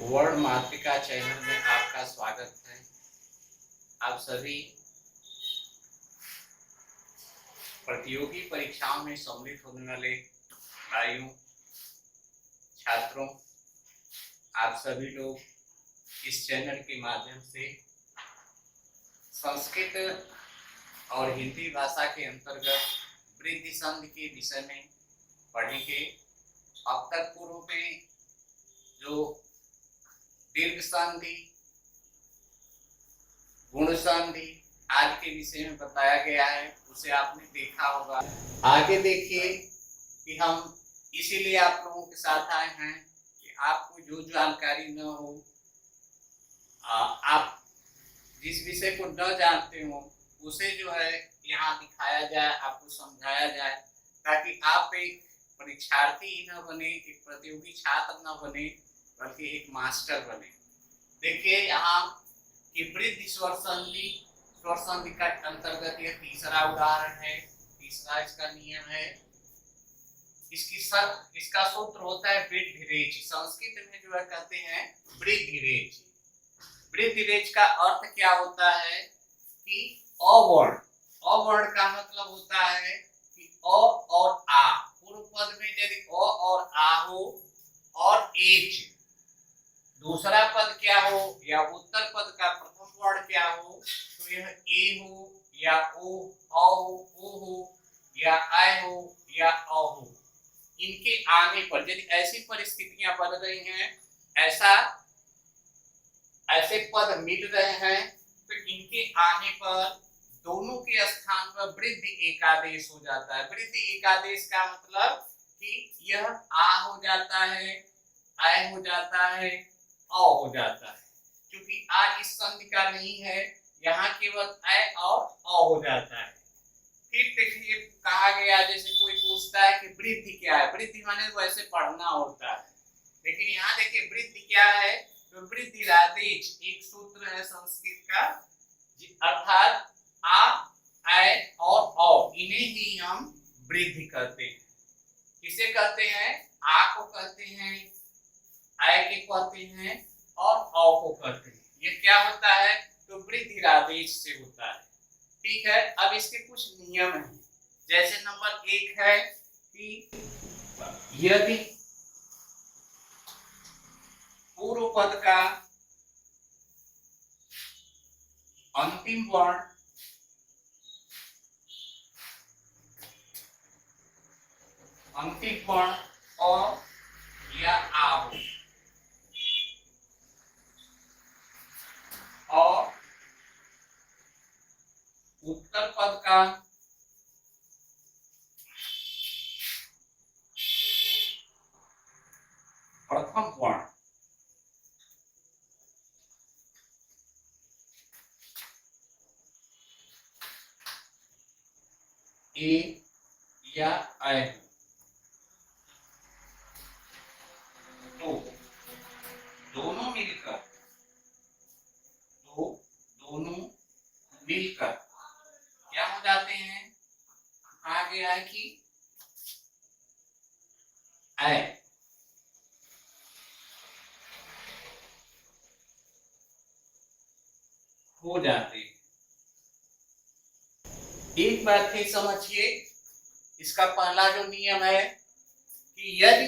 वर्ण मातृका चैनल में आपका स्वागत है। आप सभी प्रतियोगी परीक्षाओं में सम्मिलित होने वाले भाइयों छात्रों, आप सभी लोग इस चैनल के माध्यम से संस्कृत और हिंदी भाषा के अंतर्गत वृद्धि संधि के विषय में पढ़ेंगे। अब तक पूर्व में जो दीर्घ संधि, गुण संधि आदि के विषय में बताया गया है, उसे आपने देखा होगा। आगे देखिए कि हम इसीलिए आप लोगों के साथ आए हैं कि आपको जो जानकारी न हो, आप जिस विषय को न जानते हो उसे जो है यहाँ दिखाया जाए, आपको समझाया जाए, ताकि आप एक परीक्षार्थी ही न बने, एक प्रतियोगी छात्र न बने, बल्कि एक मास्टर बने। देखिए यहाँ कि वृद्धि स्वर संधि का अंतर्गत यह तीसरा उदाहरण है, तीसरा इसका नियम है। इसका सूत्र होता है वृद्धि रेच। संस्कृत में जो है कहते हैं वृद्धि रेच। वृद्धि रेच का अर्थ क्या होता है कि अवर्ण, अवर्ण का मतलब होता है कि अ और आ, पूर्व पद में यदि अ और आ हो और एच, दूसरा पद क्या हो या उत्तर पद का प्रथम वर्ण क्या हो, तो यह ए हो या ओ, हो या ऐ हो या औ हो। इनके आने पर यदि ऐसी परिस्थितियां बन रही हैं, ऐसे पद मिल रहे हैं, तो इनके आने पर दोनों के स्थान पर वृद्धि एकादेश हो जाता है। वृद्धि एकादेश का मतलब कि यह आ हो जाता है, ऐ हो जाता है, औ हो जाता है। क्योंकि आ इस संधि का नहीं है, यहाँ केवल ऐ और औ हो जाता है। फिर देखिए कहा गया, जैसे कोई पूछता है कि वृद्धि क्या है। वृद्धि माने वैसे पढ़ना होता है, लेकिन यहाँ देखिए वृद्धि क्या है, तो वृद्धि रादेश एक सूत्र है संस्कृत का, अर्थात आ, ऐ और औ, इन्हें ही हम वृद्धि करते हैं। किसे कहते हैं? आ को कहते हैं, ऐ के कहते हैं और औ को कहते हैं। ये क्या होता है? तो वृद्धि रादेश से होता है। ठीक है, अब इसके कुछ नियम हैं। जैसे नंबर 1 है कि यदि पूर्व पद का अंतिम वर्ण अ या आ हो और उत्तर पद का प्रथम वर्ण ए या ऐ हो, तो दोनों मिलकर क्या हो जाते हैं? कहा गया है कि ऐ हो जाते हैं। एक बात फिर समझिए, इसका पहला जो नियम है कि यदि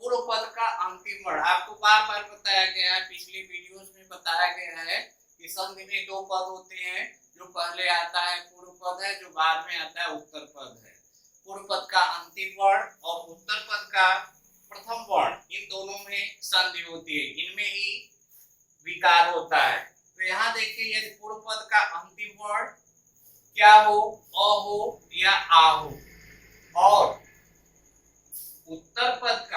पूर्व पद का अंतिम वर्ण, आपको बार बार बताया गया है, पिछले वीडियोस में बताया गया है कि संधि में 2 पद होते हैं। जो पहले आता है पूर्व पद है, जो बाद में आता है उत्तर पद है। पूर्व पद का अंतिम वर्ण और उत्तर पद का प्रथम वर्ण, इन दोनों में संधि होती है, इनमें ही विकार होता है। तो यहाँ देखिए, यदि पूर्व पद का अंतिम वर्ण क्या हो, अ हो या आ हो, और उत्तर पद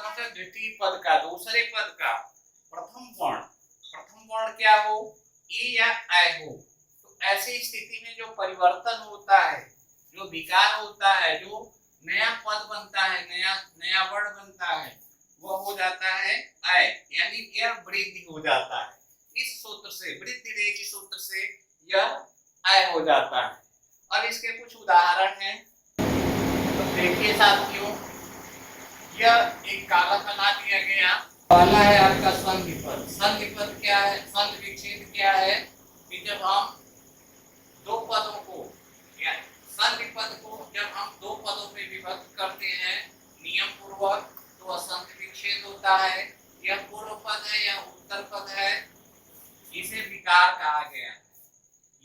मतलब द्वितीय पद का, दूसरे पद का प्रथम वर्ण क्या हो, ए या ऐ हो, तो ऐसी स्थिति में जो परिवर्तन होता है, जो विकार होता है, जो नया पद बनता है, नया वर्ण बनता है, वह हो जाता है ऐ, यानी यह वृद्धि हो जाता है। इस सूत्र से, वृद्धि रेच सूत्र से यह ऐ हो जाता है। अब इसके कुछ उदाहरण हैं, तो देखिए साथियों, यह एक कागज बना दिया गया पहला है आपका संधि पद। संधि पद क्या है? संधि विच्छेद क्या है कि जब हम दो पदों को या संधि पद को जब हम दो पदों में विभक्त करते हैं नियम पूर्वक तो संधि विच्छेद होता है। यह पूर्व पद है या उत्तर पद है, इसे विकार कहा गया है।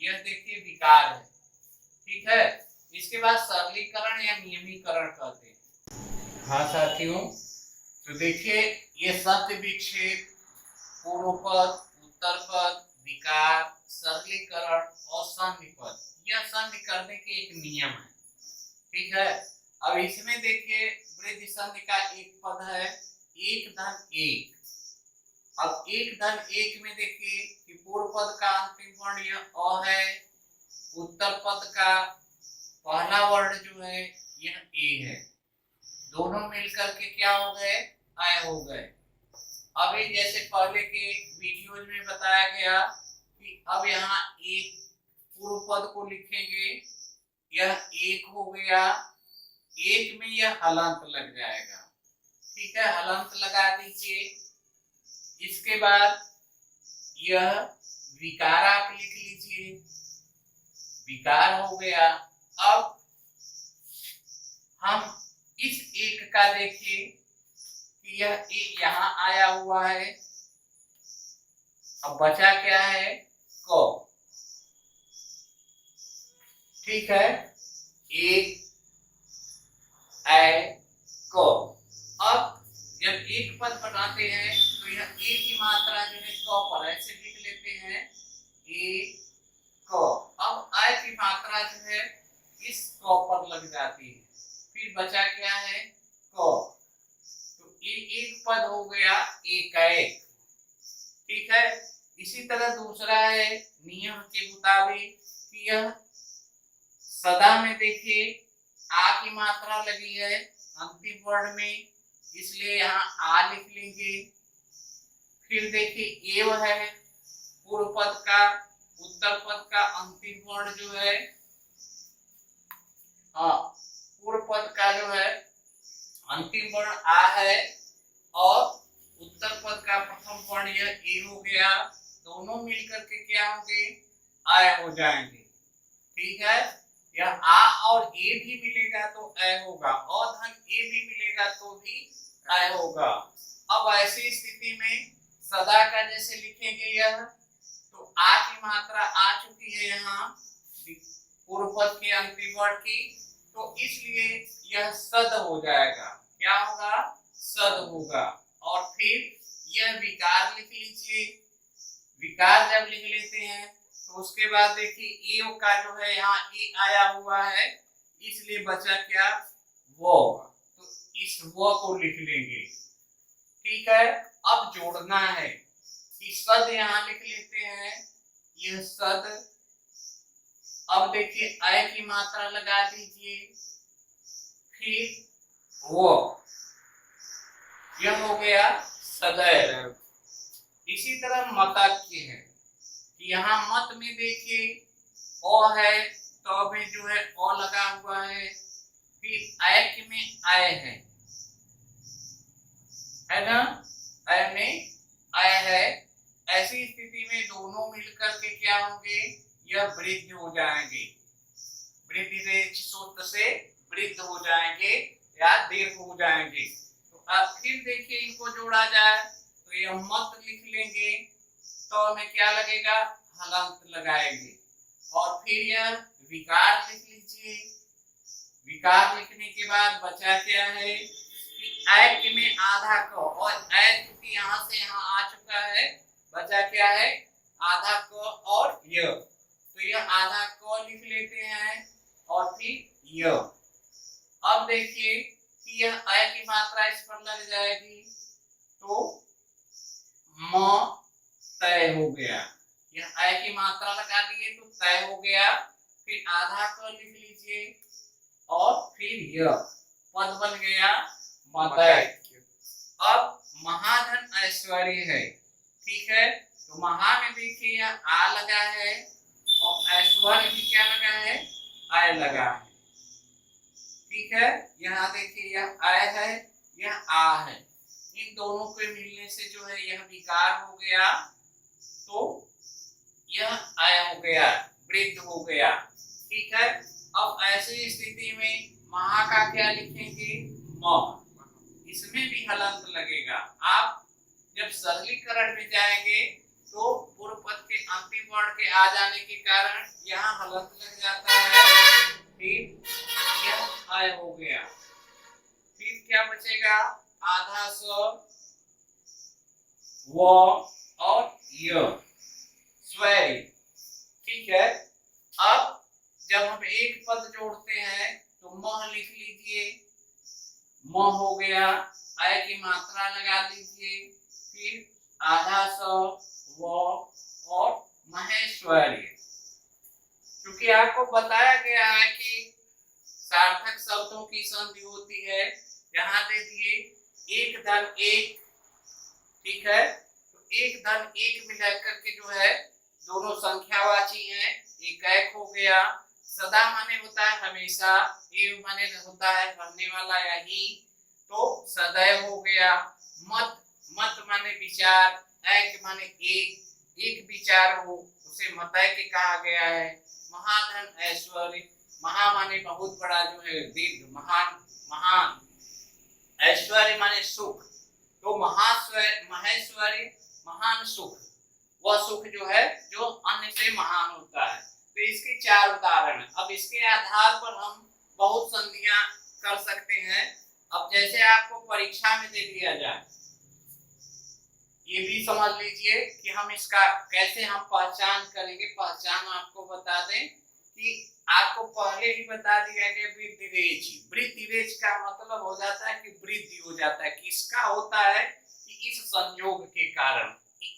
यह देखिए विकार है, ठीक है। इसके बाद सरलीकरण या नियमीकरण करते हैं। हाँ साथियों, तो देखिए ये संधि विच्छेद, पूर्व पद, उत्तर पद, विकार, सरलीकरण और संधि पद, यह संधि करने के एक नियम है, ठीक है। अब इसमें देखिए वृद्धि संधि का एक पद है एक धन एक। अब एक धन एक में देखिए कि पूर्व पद का अंतिम वर्ण यह अ है, उत्तर पद का पहला वर्ण जो है यह ए है। दोनों मिलकर के क्या हो गए? अ हो गए। अभी जैसे पहले के वीडियोज में बताया गया कि अब यहाँ एक पूर्व पद को लिखेंगे, यह एक हो गया, एक में यह हलंत लग जाएगा, ठीक है। हलंत लगा दीजिए। इसके बाद यह विकार आप लिख लीजिए, विकार हो गया। अब हम इस एक का देखिए कि यह एक यहां आया हुआ है। अब बचा क्या है? क, ठीक है। एक ए क। अब जब एक पद बनाते हैं तो यह ए की मात्रा जो है क पर ऐसे लिख लेते हैं ए क। अब आ की मात्रा जो है इस क पर लग जाती है, फिर बचा क्या है? क। तो ये एक पद हो गया एक एक, ठीक है। इसी तरह दूसरा है नियम के मुताबिक कि यह सदा में देखिए आ की मात्रा लगी है अंतिम वर्ण में, इसलिए यहाँ आ लिख लेंगे। फिर देखिए एव है पूर्व पद का, उत्तर पद का अंतिम वर्ण जो है, हाँ पूर्व पद का जो है अंतिम वर्ण आ है और उत्तर पद का प्रथम वर्ण यह ए हो गया। दोनों मिलकर के क्या होंगे? आय हो जाएंगे, ठीक है। यह आ और ए भी मिलेगा तो ए होगा, और धन ए भी मिलेगा तो भी ए होगा। अब ऐसी स्थिति में सदा का जैसे लिखेंगे यह, तो आ की मात्रा आ चुकी है यहाँ पूर्व पद के अंतिम वर्ण की, तो इसलिए यह सद हो जाएगा। क्या होगा? सद होगा। और फिर यह विकार लिख लीजिए। विकार जब लिख लेते हैं तो उसके बाद देखिए ए का जो है यहाँ ए आया हुआ है, इसलिए बचा क्या? वो। तो इस वो को लिख लेंगे, ठीक है। अब जोड़ना है कि सद यहाँ लिख लेते हैं, यह सद। अब देखिए अय की मात्रा लगा दीजिए, फिर वो, यह हो गया सदैव। इसी तरह मतक्य है कि यहाँ मत में देखिए ओ है तो में जो है ओ लगा हुआ है, फिर ऐक में आय है ना, आय में आय है। ऐसी स्थिति में दोनों मिलकर के क्या होंगे? यह वृद्ध हो जाएंगे, वृद्धि सूत्र से वृद्ध हो जाएंगे या दीर्घ हो जाएंगे। तो अब फिर देखिए इनको जोड़ा जाए तो यह मत लिख लेंगे, तो हमें क्या लगेगा? हलंत लगाएंगे। और फिर यह विकार लिख लीजिए। विकार लिखने के बाद बचा क्या है कि ऐक में आधा क, और ऐक की यहाँ से यहाँ आ चुका है, बचा क्या है? आधा क और य। तो यह आधा क लिख लेते हैं और फिर य। अब देखिए कि यह अ की मात्रा इस पर लग जाएगी, तो म तय हो गया। यह अ की मात्रा लगा दिए तो तय हो गया। फिर आधा क लिख लीजिए और फिर यह पद बन गया मदैक्य। अब महाधन ऐश्वर्य है, ठीक है। तो महा में देखिए यह आ लगा है और ऐश्वर्य में क्या लगा है? आय लगा है, ठीक है। यहाँ देखिए यह आय है, यह आ है, इन दोनों के मिलने से जो है यह विकार हो गया, तो यह आय हो गया, वृद्ध हो गया। ठीक है, अब ऐसी स्थिति में महा का क्या लिखेंगे, म, इसमें भी हलंत लगेगा। आप जब सरलीकरण में जाएंगे तो पूर्व पद के अंतिम वर्ण के आ जाने के कारण यहाँ हलंत लग जाता है, फिर यह आय हो गया। फिर क्या बचेगा, आधा स, व और य, स्वैरी। ठीक है, अब जब हम एक पद जोड़ते हैं तो मह लिख लीजिए, म हो गया, आय की मात्रा लगा दीजिए, फिर आधा स, व और महेश्वरी। क्योंकि आपको बताया गया है कि सार्थक शब्दों की संधि होती है, यहाँ दे दिए एक धन एक। ठीक है, तो एक धन एक मिला करके जो है दोनों संख्यावाची हैं, एक हो गया। सदा माने होता है हमेशा, एव माने होता है रहने वाला या ही, तो सदैव हो गया। मत, मत माने विचार, एक माने एक विचार हो उसे मतय के कहा गया है। महाधन ऐश्वर्य, महा माने बहुत बड़ा जो है, दीर्घ, महान, महान, ऐश्वर्य माने सुख, तो महेश्वरी महान सुख, वह सुख जो है जो अन्य से महान होता है। तो इसके चार उदाहरण। अब इसके आधार पर हम बहुत संधियां कर सकते हैं। अब जैसे आपको परीक्षा में दे दिया जाए, ये भी समझ लीजिए कि हम इसका कैसे हम पहचान करेंगे। पहचान आपको बता दें कि आपको पहले ही बता दिया गया वृद्धिरेच। वृद्धिरेच का मतलब हो जाता है कि वृद्धि हो जाता है, किसका होता है कि इस संयोग के कारण,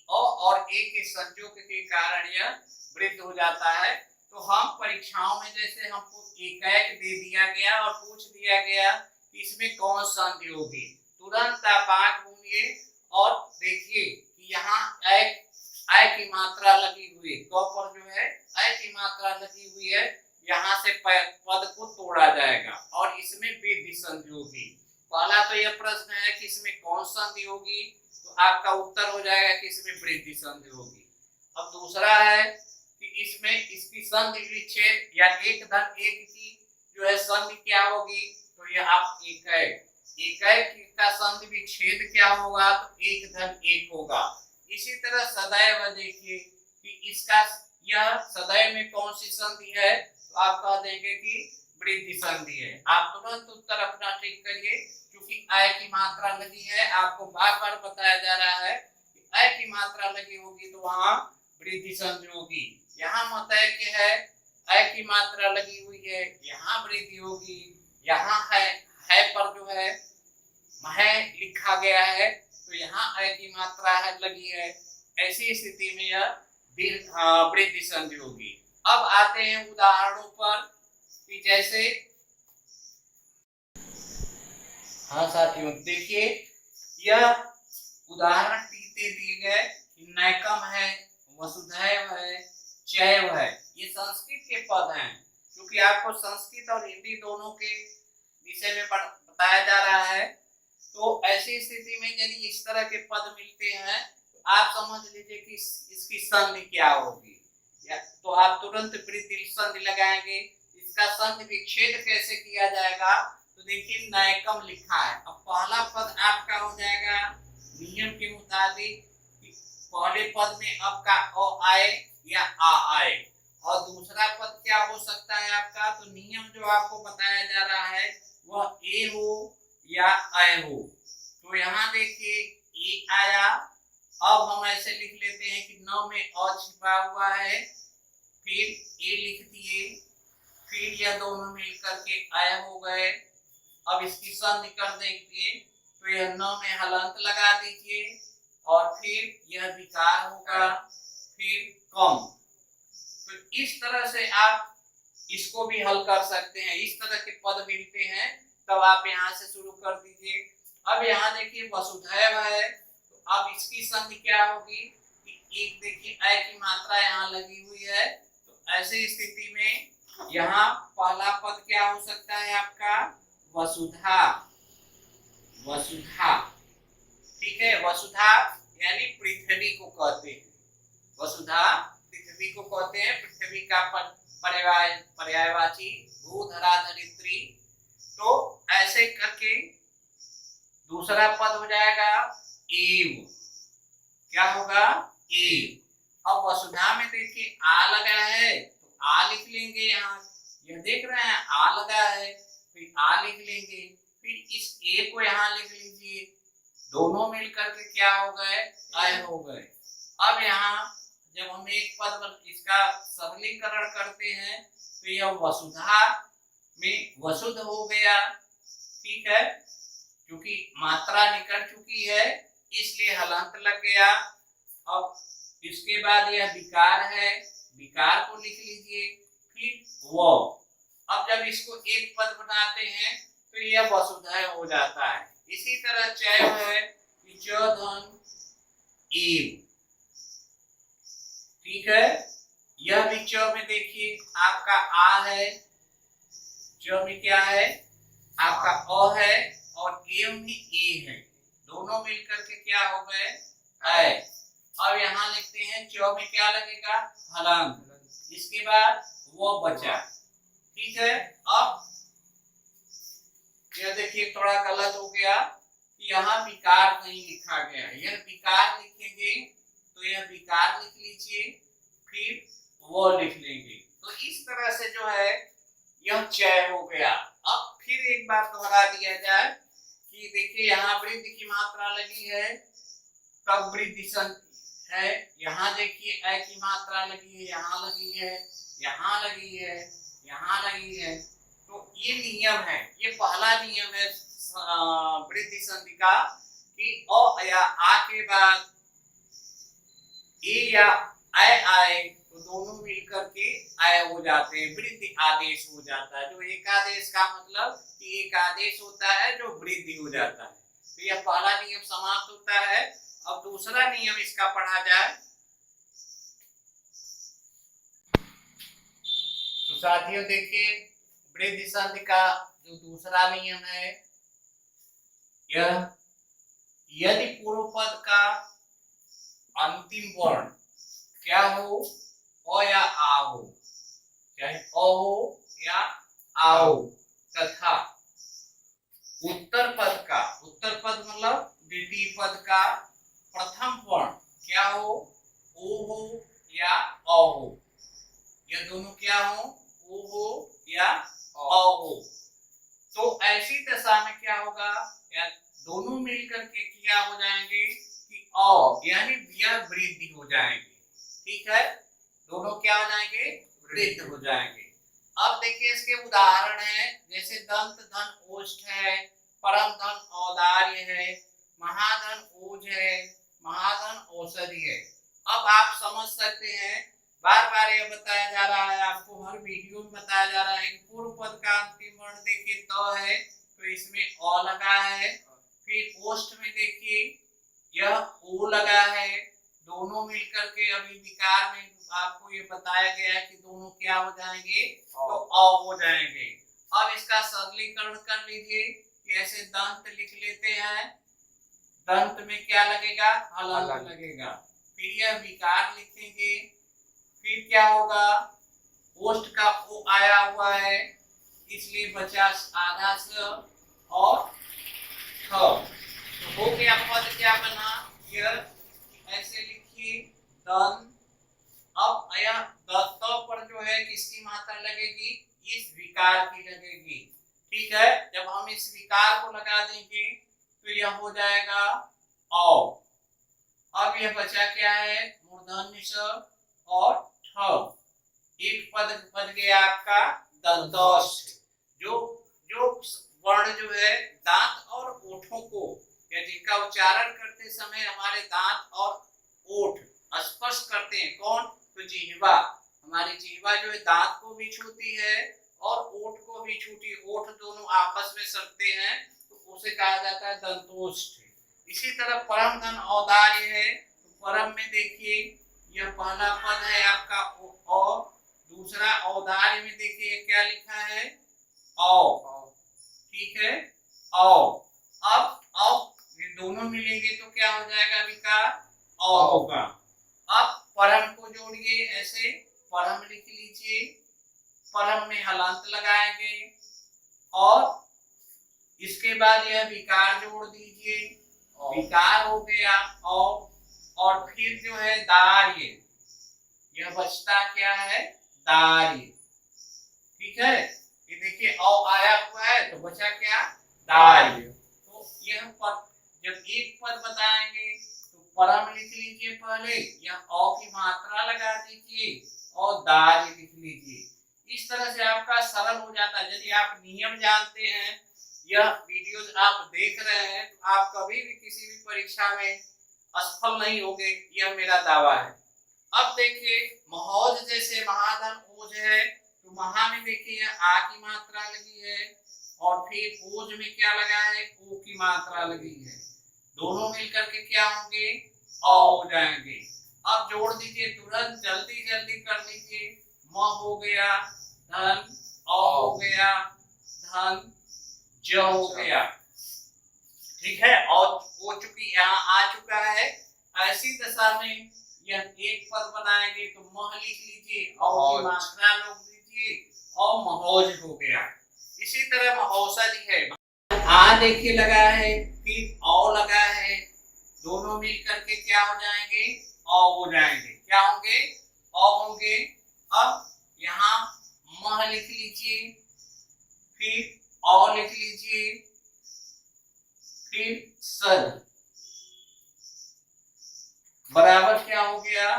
अ और ए के संयोग के कारण यह वृद्ध हो जाता है। तो हम परीक्षाओं में जैसे हमको एक दे दिया गया और पूछ दिया गया कि इसमें कौन संधि होगी, तुरंत आप आंख मूंदिए और देखिए कि यहाँ आय की मात्रा लगी हुई है, क पर जो है आय की मात्रा लगी हुई है, यहाँ से पद को तोड़ा जाएगा और इसमें वृद्धि संधि होगी। पहला तो यह प्रश्न है कि इसमें कौन संधि होगी, तो आपका उत्तर हो जाएगा कि इसमें वृद्धि संधि होगी। अब दूसरा है कि इसमें इसकी संधि विच्छेद या एक धन एक की जो है संधि क्या होगी, तो यह आप एक का संधि विच्छेद क्या होगा, तो एक धन एक होगा। इसी तरह सदैव देखिए कि इसका यह सदैव में कौन सी संधि है, तो आप कह देंगे कि वृद्धि संधि है। आप तुरंत उत्तर अपना ठीक करिए, क्योंकि आय की मात्रा लगी है। आपको बार बार बताया जा रहा है कि आय की मात्रा लगी होगी तो वहां वृद्धि संधि होगी। यहाँ मतय के है, आय की मात्रा लगी हुई है, यहाँ वृद्धि होगी। यहाँ है पर जो है मह लिखा गया है, तो यहाँ आय की मात्रा है लगी है। ऐसी स्थिति में यह वृद्धि संधि होगी। अब आते हैं उदाहरणों पर कि जैसे, हाँ साथियों देखिए, यह उदाहरण दिए गए, नैकम है, वसुधैव है, चैव है, ये संस्कृत के पद हैं। क्योंकि आपको संस्कृत और हिंदी दोनों के विषय में बताया जा रहा है, तो ऐसी स्थिति में यदि इस तरह के पद मिलते हैं तो आप समझ लीजिए कि इसकी संधि क्या होगी, या तो आप तुरंत वृद्धि संधि लगाएंगे। इसका संधि विच्छेद कैसे किया जाएगा, तो देखिए नैकम लिखा है। अब पहला पद आपका हो जाएगा नियम के मुताबिक, पहले पद में आपका अ आए या आ आए, और दूसरा पद क्या हो सकता है आपका, तो नियम जो आपको बताया जा रहा है वह ए हो या आय हो। तो यहाँ देखिए ए आया। अब हम ऐसे लिख लेते हैं कि न में अ छिपा हुआ है, फिर ए लिख दिए, फिर यह दोनों मिलकर के आय हो गए। अब इसकी संधि कर देंगे तो यह न में हलंत लगा दीजिए और फिर यह विकार होगा, फिर कम। तो इस तरह से आप इसको भी हल कर सकते हैं। इस तरह के पद मिलते हैं तब आप यहाँ से शुरू कर दीजिए। अब यहाँ देखिए वसुधैव है, तो अब इसकी संधि क्या होगी कि एक देखिए आय की मात्रा यहाँ लगी हुई है, तो ऐसी स्थिति में यहाँ पहला पद क्या हो सकता है आपका वसुधा, वसुधा। ठीक है। वसुधा यानी पृथ्वी को कहते हैं, वसुधा पृथ्वी को कहते हैं। पृथ्वी का पर्यायवाची भू धरा धरित्री। तो ऐसे करके दूसरा पद हो जाएगा एव। क्या होगा? एव। अब वसुधा में देखिए आ लगा है तो आ लिख लेंगे। यहाँ यह देख रहे हैं आ लगा है, फिर आ लिख लेंगे, फिर इस ए को यहाँ लिख लीजिए। दोनों मिलकर के क्या हो गए? अय हो गए। अब यहाँ जब हम एक पद इसका सरलीकरण करते हैं तो यह वसुधा में वसुध हो गया। ठीक है, क्योंकि मात्रा निकल चुकी है इसलिए हलंत लग गया। अब इसके बाद यह विकार है, विकार को लिख लीजिए, फिर वो। अब जब इसको एक पद बनाते हैं तो यह वसुधा हो जाता है। इसी तरह चय है च धन एव। ठीक है, यह भी च में देखिए आपका आ है, च में क्या है? आपका अ है और एव में ए है। दोनों मिलकर के क्या हो गए? अय। अब यहाँ लिखते हैं च में क्या लगेगा? हलंत। इसके बाद वो बचा। ठीक है, अब यह देखिए थोड़ा गलत हो गया कि यहाँ विकार नहीं लिखा गया। यह विकार लिखेंगे तो यह विकार लिख लीजिए, फिर वो लिख लेंगे। तो इस तरह से जो है यह चय हो गया। अब फिर एक बार दोहरा दिया जाए कि देखिए यहाँ वृद्धि की मात्रा लगी है, तब वृद्धि है। यहाँ देखिए अ की मात्रा लगी है, यहाँ लगी है, यहाँ लगी है, यहाँ लगी है। तो ये नियम है, ये पहला नियम है वृद्धि संधि का कि अ या आ के बाद ए या आय आए तो दोनों मिलकर के आय हो जाते हैं, वृद्धि आदेश हो जाता है। जो एक आदेश का मतलब कि एक आदेश होता है जो वृद्धि हो जाता है। तो यह पहला नियम समाप्त होता है। अब दूसरा नियम इसका पढ़ा जाए तो साथियों देखिए वृद्धि संधि का जो दूसरा नियम है, यह यदि पूर्व पद का अंतिम वर्ण क्या हो? अ या आ हो, चाहे अ हो या आ हो, तथा उत्तर पद मतलब द्वितीय पद का प्रथम वर्ण क्या हो? ओ हो या अ हो। यह दोनों क्या हो? ओ हो या अ हो। तो ऐसी दशा में क्या होगा? या दोनों मिलकर के क्या हो जाएंगे कि अ, यानी यह वृद्धि हो जाएंगे। ठीक है, दोनों क्या हो जाएंगे? वृद्ध हो जाएंगे। अब देखिए इसके उदाहरण है, जैसे दंत धन ओष्ठ है, परम धन औदार्य है, महाधन ओज है, महाधन औषधि है। अब आप समझ सकते हैं, बार बार यह बताया जा रहा है आपको, हर वीडियो में बताया जा रहा है कि पूर्व पद का अंतिम वर्ण देखिए त है तो इसमें अ लगा है, फिर ओष्ठ में देखिए यह ओ लगा है। दोनों मिलकर के अभी विकार में आपको ये बताया गया है कि दोनों क्या हो जाएंगे? तो अ हो जाएंगे। अब इसका सरलीकरण कर लीजिए कि ऐसे दंत लिख लेते हैं, दंत में क्या लगेगा? हलंत लगेगा। फिर यह विकार लिखेंगे, फिर क्या होगा? ओष्ठ का ओ आया हुआ है इसलिए बचा आधा स और थ। तो हो गया पद क्या बना? यह ऐसे लिखिए दन। अब यह त पर जो है किसकी मात्रा लगेगी? इस विकार की लगेगी। ठीक है, जब हम इस विकार को लगा देंगे तो यह हो जाएगा औ। अब यह बचा क्या है? मूर्धन्य स और ठ। एक पद बन गया आपका दंतोष्ठ। जो जो वर्ण जो है दांत और ओठों को या जिनका उच्चारण करते समय हमारे दांत और ओठ स्पर्श करते हैं, कौन? तो जिह्वा। हमारी जिह्वा जो है दांत को भी छूती है और ओठ को भी छूती है, ओठ दोनों आपस में सटते हैं तो उसे कहा जाता है दंतोष्ठ। इसी तरह परम धन औदार्य है, तो परम में देखिए यह पहला पद है आपका ओ, दूसरा औदार्य में देखिए क्या लिखा है? औ। ठीक है, औ। अब दोनों मिलेंगे तो क्या हो जाएगा विकार, औ होगा। अब परम को जोड़िए, ऐसे परम लिख लीजिए, परम में हलंत लगाएंगे और इसके बाद यह विकार जोड़ दीजिए, विकार हो गया और फिर जो है दार्य, यह बचता क्या है, दार्य। ठीक है, ये देखिए औ आया हुआ है तो बचा क्या, दार्य। तो यह पद जब एक पद बताएंगे तो परम लिख लीजिए पहले, यह औ की मात्रा लगा दीजिए और दार्य लिख लीजिए। इस तरह से आपका सरल हो जाता है। यदि आप नियम जानते हैं, यह वीडियोस आप देख रहे हैं, तो आप कभी भी किसी भी परीक्षा में असफल नहीं होंगे, यह मेरा दावा है। अब देखिए महौज, जैसे महाधन ओज है तो महा में देखिए आ की मात्रा लगी है और फिर ओज में क्या लगा है, ओ की मात्रा लगी है। दोनों मिलकर के क्या होंगे, औ हो जाएंगे। अब जोड़ दीजिए तुरंत, जल्दी जल्दी कर लीजिए। म हो गया धन, औ हो गया धन, ज हो गया। ठीक है, और हो चुकी, यहाँ आ चुका है। ऐसी दशा में यह एक पद बनाएंगे तो मह लिख लीजिए और मात्रा लोग लीजिए और महौज हो गया। इसी तरह महौषधि है, आ देखिए लगा है, फिर औ लगा है, दोनों मिलकर के क्या हो जाएंगे, औ हो जाएंगे। क्या होंगे, औ होंगे। अब यहाँ मह लिख लीजिए, फिर औ लिख लीजिए, फिर सद बराबर क्या हो गया,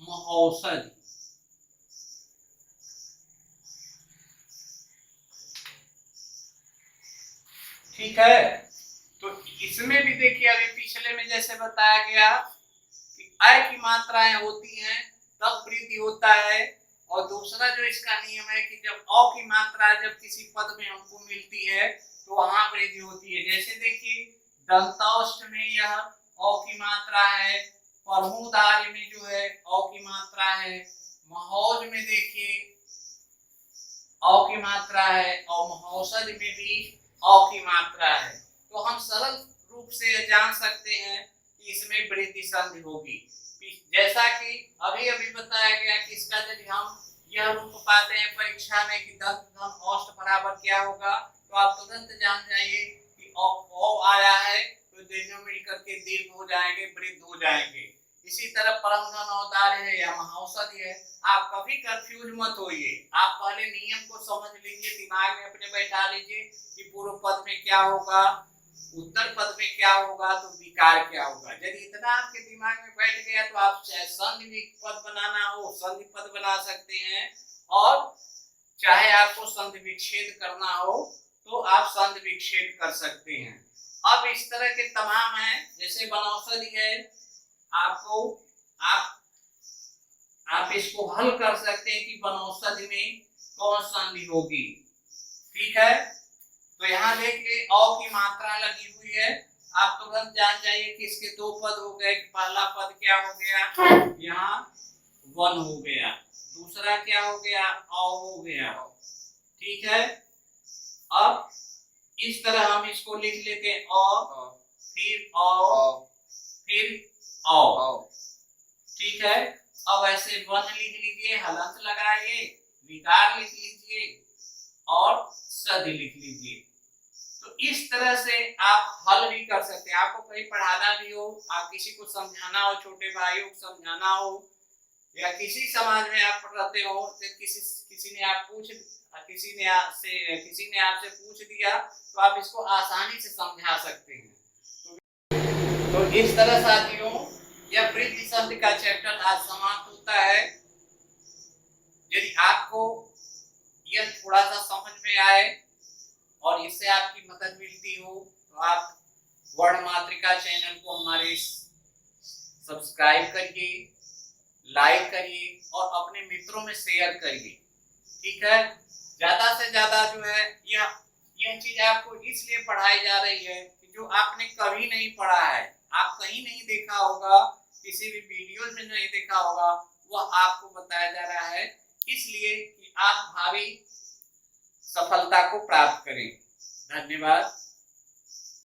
महौषधि। ठीक है, तो इसमें भी देखिए अभी पिछले में जैसे बताया गया कि अ की मात्राएं होती हैं तब वृद्धि होता है, और दूसरा जो इसका नियम है कि जब अ की मात्रा जब किसी पद में हमको मिलती है तो वहां वृद्धि होती है। जैसे देखिए दंतौष्ठ में यह अ की मात्रा है, परमुदार्य में जो है अ की मात्रा है, महौज में देखिए अ की मात्रा है और महौषधि में भी अ की मात्रा है। तो हम सरल रूप से जान सकते हैं कि इसमें वृद्धि संधि होगी। जैसा कि अभी अभी बताया गया कि इसका यदि हम यह रूप पाते हैं परीक्षा में कि दंत धन औष्ठ बराबर क्या होगा, तो आप तुरंत जान जाइए कि औ आया है तो दोनों मिलकर के दीर्घ हो जाएंगे, वृद्ध हो जाएंगे। इसी तरह परम धन औदार्य है या महौषधि है। आप कभी कंफ्यूज मत होइए, आप पहले नियम को समझ लीजिए, दिमाग में अपने बैठा लीजिए कि पूर्व पद में क्या होगा, उत्तर पद में क्या होगा, तो विकार क्या होगा। यदि इतना आपके दिमाग में बैठ गया तो आप चाहे संधि पद बनाना हो संधि पद बना सकते हैं, और चाहे आपको संधि विच्छेद करना हो तो आप संधि विच्छेद कर सकते हैं। अब इस तरह के तमाम है, जैसे बनौषधि है, आपको आप इसको हल कर सकते हैं कि बनौषधि में कौन संधि होगी। ठीक है, तो यहाँ देखिए अ की मात्रा लगी हुई है, आप तुरंत जान जाइए कि इसके दो पद हो गए। पहला पद क्या हो गया, यहाँ वन हो गया, दूसरा क्या हो गया, अ हो गया। ठीक है, अब इस तरह हम इसको लिख लेते हैं अ, फिर अ, फिर अ। ठीक है, अब ऐसे वन लिख लीजिए, हलंत लगाइए, विकार लिख लीजिए और सधि लिख लीजिए। तो इस तरह से आप हल भी कर सकते हैं। आपको कहीं पढ़ाना भी हो, आप किसी को समझाना हो, छोटे भाइयों को समझाना हो, या किसी समाज में आप रहते हो, किसी ने आपसे पूछ दिया तो आप इसको आसानी से समझा सकते हैं। तो इस तरह साथियों यह वृद्धि संधि का चैप्टर आज समाप्त होता है। यदि आपको यह थोड़ा सा समझ में आए और इससे आपकी मदद मिलती हो तो आप वर्ण मातृका चैनल को हमारे सब्सक्राइब करिए, लाइक करिए और अपने मित्रों में शेयर करिए। ठीक है, ज्यादा से ज्यादा जो है यह चीज आपको इसलिए पढ़ाई जा रही है कि जो आपने कभी नहीं पढ़ा है, आप कहीं नहीं देखा होगा, किसी भी वीडियो में नहीं देखा होगा, वह आपको बताया जा रहा है, इसलिए कि आप भावी सफलता को प्राप्त करें। धन्यवाद।